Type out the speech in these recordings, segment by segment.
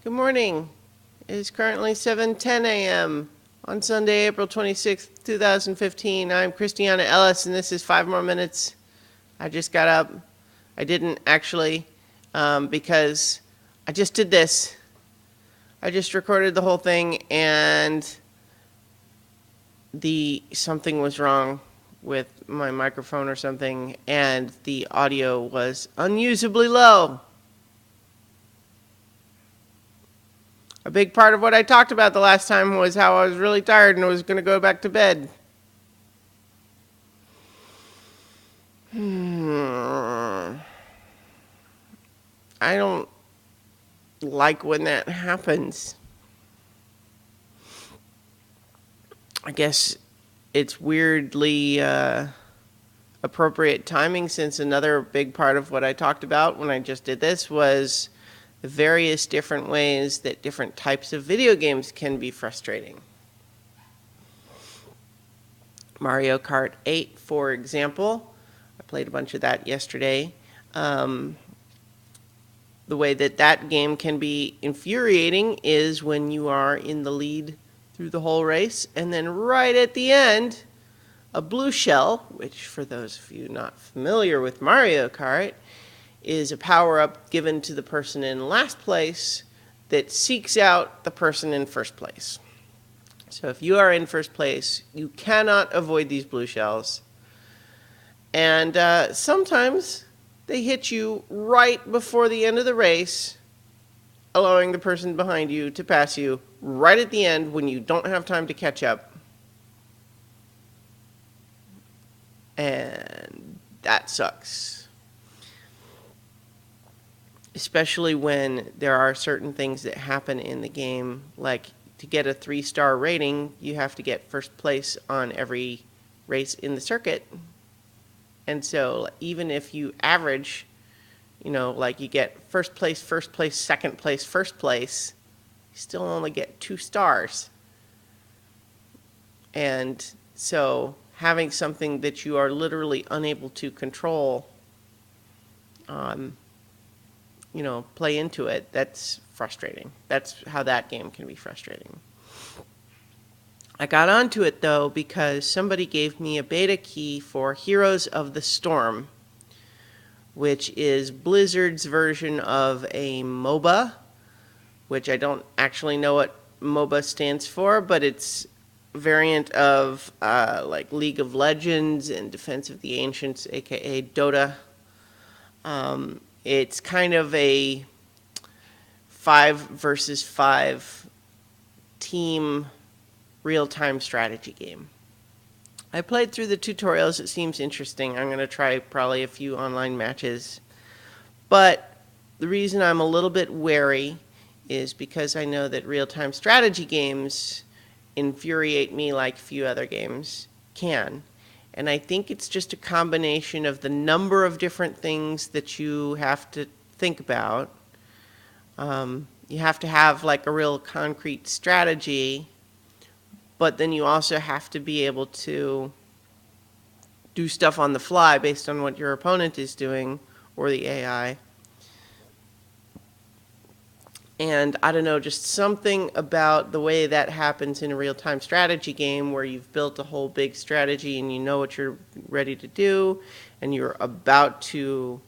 Good morning. It is currently 7:10 a.m. on Sunday, April 26th, 2015. I'm Christiana Ellis, and this is 5 more minutes. I just got up. I didn't actually, because I just did this. I just recorded the whole thing, and something was wrong with my microphone or something, and the audio was unusably low. A big part of what I talked about the last time was how I was really tired and was going to go back to bed. I don't like when that happens. I guess it's weirdly appropriate timing, since another big part of what I talked about when I just did this was the various different ways that different types of video games can be frustrating. Mario Kart 8, for example. I played a bunch of that yesterday. The way that game can be infuriating is when you are in the lead through the whole race, and then right at the end, a blue shell, which for those of you not familiar with Mario Kart, is a power-up given to the person in last place that seeks out the person in first place. So if you are in first place, you cannot avoid these blue shells. And sometimes they hit you right before the end of the race, allowing the person behind you to pass you right at the end when you don't have time to catch up. And that sucks. Especially when there are certain things that happen in the game, like to get a 3-star rating, you have to get first place on every race in the circuit. And so even if you average, like you get first place, second place, first place, you still only get 2 stars. And so having something that you are literally unable to control, play into it, that's frustrating. That's how that game can be frustrating. I got onto it, though, because somebody gave me a beta key for Heroes of the Storm, which is Blizzard's version of a MOBA, which I don't actually know what MOBA stands for, but it's a variant of like League of Legends and Defense of the Ancients, aka Dota. It's kind of a 5 versus 5 team real-time strategy game. I played through the tutorials. It seems interesting. I'm going to try probably a few online matches. But the reason I'm a little bit wary is because I know that real-time strategy games infuriate me like few other games can. And I think it's just a combination of the number of different things that you have to think about. You have to have like a real concrete strategy, but then you also have to be able to do stuff on the fly based on what your opponent is doing or the AI. And I don't know, just something about the way that happens in a real-time strategy game where you've built a whole big strategy and you know what you're ready to do and you're about to,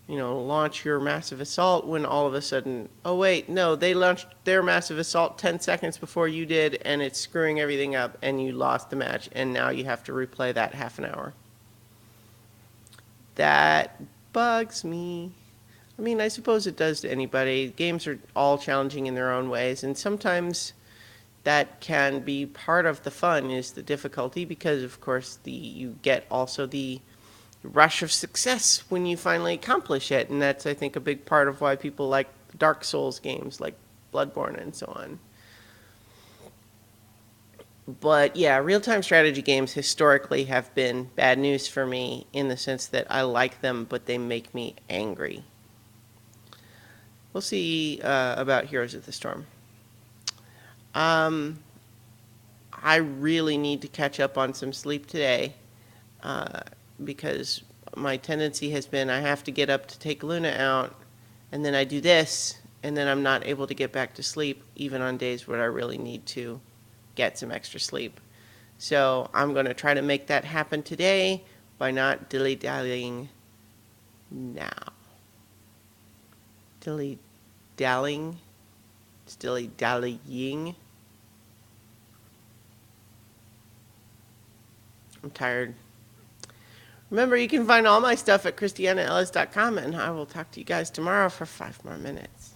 launch your massive assault, when all of a sudden, oh wait, no, they launched their massive assault 10 seconds before you did, and it's screwing everything up and you lost the match, and now you have to replay that half an hour. That bugs me. I mean, I suppose it does to anybody. Games are all challenging in their own ways, and sometimes that can be part of the fun, is the difficulty, because of course you get also the rush of success when you finally accomplish it, and that's, I think, a big part of why people like Dark Souls games like Bloodborne and so on. But yeah, real-time strategy games historically have been bad news for me in the sense that I like them, but they make me angry. We'll see about Heroes of the Storm. I really need to catch up on some sleep today because my tendency has been I have to get up to take Luna out, and then I do this, and then I'm not able to get back to sleep even on days where I really need to get some extra sleep. So I'm going to try to make that happen today by not dilly-dallying now. Dilly-dallying? It's dilly-dallying. I'm tired. Remember, you can find all my stuff at christianaellis.com, and I will talk to you guys tomorrow for 5 more minutes.